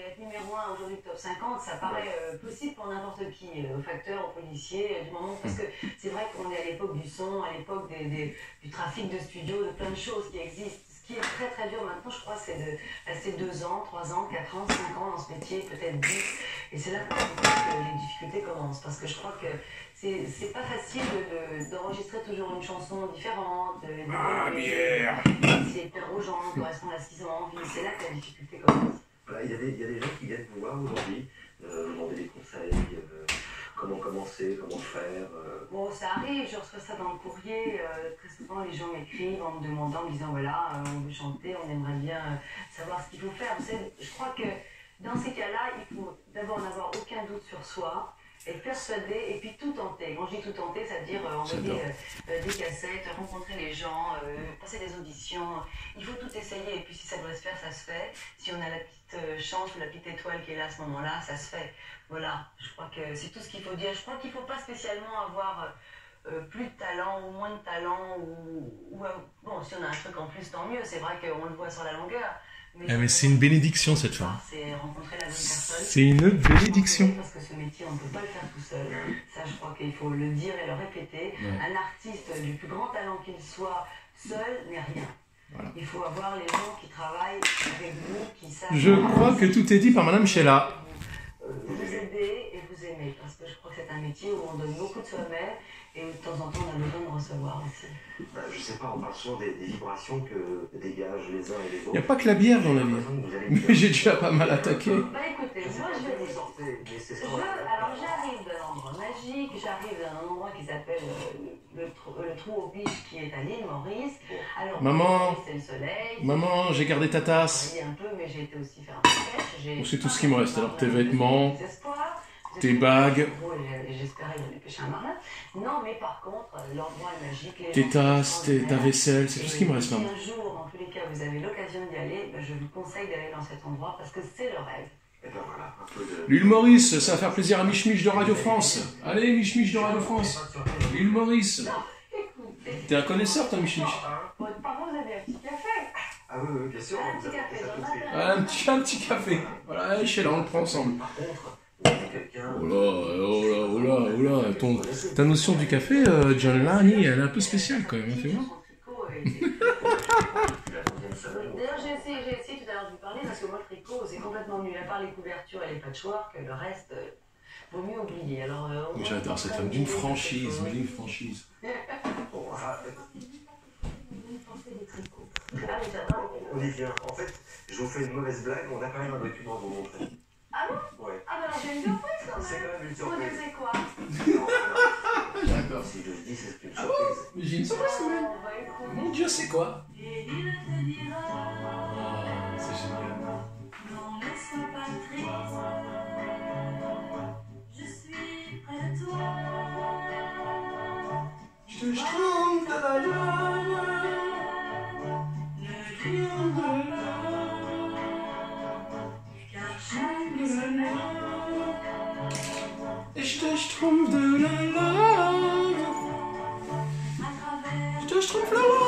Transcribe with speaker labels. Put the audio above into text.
Speaker 1: être numéro 1 aujourd'hui top 50, ça paraît possible pour n'importe qui, aux facteurs, aux policiers, du moment, parce que c'est vrai qu'on est à l'époque du son, à l'époque du trafic de studio, de plein de choses qui existent. Ce qui est très très dur maintenant, je crois, c'est de passer 2 ans, 3 ans, 4 ans, 5 ans dans ce métier, peut-être 10. Et c'est là que les difficultés commencent, parce que je crois que c'est pas facile d'enregistrer toujours une chanson différente, de plaire aux gens, de correspondre à ce qu'ils ont envie. C'est là que la difficulté commence.
Speaker 2: Voilà, il y a des gens qui viennent vous voir aujourd'hui, demander des conseils, comment commencer, comment faire.
Speaker 1: Bon, ça arrive, je reçois ça dans le courrier. Très souvent, les gens m'écrivent en me demandant, en me disant voilà, on veut chanter, on aimerait bien savoir ce qu'il faut faire. Vous savez, je crois que dans ces cas-là, il faut d'abord n'avoir aucun doute sur soi, être persuadé et puis tout tenter. Quand je dis tout tenter, ça veut dire envoyer des cassettes, rencontrer les gens, passer des auditions. Il faut tout essayer et puis si ça doit se faire, ça se fait. Si on a la petite chance ou la petite étoile qui est là à ce moment-là, ça se fait. Voilà, je crois que c'est tout ce qu'il faut dire. Je crois qu'il ne faut pas spécialement avoir plus de talent ou moins de talent. Bon, si on a un truc en plus, tant mieux. C'est vrai qu'on le voit sur la longueur.
Speaker 3: Mais c'est une bénédiction cette femme.
Speaker 1: C'est rencontrer la bonne personne.
Speaker 3: C'est une bénédiction.
Speaker 1: Parce que ce métier, on ne peut pas le faire tout seul. Ça, je crois qu'il faut le dire et le répéter. Un artiste du plus grand talent qu'il soit, seul n'est rien. Voilà. Il faut avoir les gens qui travaillent avec vous, qui savent...
Speaker 3: Je crois que tout est dit par Madame Sheila.
Speaker 1: Vous aider et vous aimer. Parce que je crois que c'est un métier où on donne beaucoup de soi-même. Et de temps en temps, on a besoin de recevoir aussi.
Speaker 2: Je sais pas, on parle souvent des vibrations que dégagent les uns et les autres.
Speaker 3: Il n'y a pas que la bière dans la vie. Mais j'ai déjà pas mal attaqué.
Speaker 1: Bah écoutez, moi je vais vous alors j'arrive d'un endroit magique, j'arrive d'un endroit qui s'appelle le Trou aux Biches qui est à l'île Maurice. Alors,
Speaker 3: maman,
Speaker 1: c'est le soleil.
Speaker 3: Maman, j'ai gardé ta tasse.
Speaker 1: J'ai un peu, mais j'ai été aussi faire un peu pêche.
Speaker 3: C'est tout ce qui me reste. Alors tes vêtements, tes bagues.
Speaker 1: J'espérais aller pêcher un marin. Non, mais par contre, l'endroit est magique.
Speaker 3: Tes tasses, ta vaisselle, c'est tout ce qui me reste, maman.
Speaker 1: Si un jour, dans tous les cas, vous avez l'occasion d'y aller, je vous conseille d'aller dans cet endroit parce que c'est le rêve.
Speaker 2: Et ben voilà, un peu de...
Speaker 3: L'île Maurice, ça va faire plaisir à Mich Mich de Radio France. Allez, Mich Mich de Radio France. L'île Maurice. T'es un connaisseur, toi, Mich Mich.
Speaker 1: Votre parent, vous avez un petit café.
Speaker 2: Ah oui, bien sûr.
Speaker 1: Un petit café,
Speaker 3: un petit café. Voilà, Sheila, on le prend ensemble.
Speaker 2: Par contre,
Speaker 3: Oh là, ta notion du café, John Lani, elle est un peu spéciale quand même, fais-moi.
Speaker 1: D'ailleurs, j'ai essayé tout à l'heure de vous parler parce que moi, le tricot, c'est complètement nul. À part les couvertures et les patchwork, le reste, vaut mieux oublier. Alors,
Speaker 3: j'adore cette femme, d'une franchise, mais d'une franchise.
Speaker 2: Olivia, en fait, je vous fais une mauvaise blague, on a quand même un document à vous montrer.
Speaker 1: Ah bon?
Speaker 2: Ouais.
Speaker 1: Ah bah alors j'ai une surprise quand même.
Speaker 2: C'est quand même une surprise.
Speaker 1: Vous c'est quoi?
Speaker 2: D'accord, si je le dis, c'est une surprise.
Speaker 3: Mais j'ai une surprise quand même. Mon Dieu, c'est quoi? C'est génial.
Speaker 4: Non, laisse-moi pas triste. Je suis près de toi.
Speaker 3: Je te trompe de la lune.
Speaker 4: Le triomphe de l'heure. Car chaque semaine.
Speaker 3: Et je te trompe de la love.
Speaker 4: À travers.
Speaker 3: Je te trompe la love.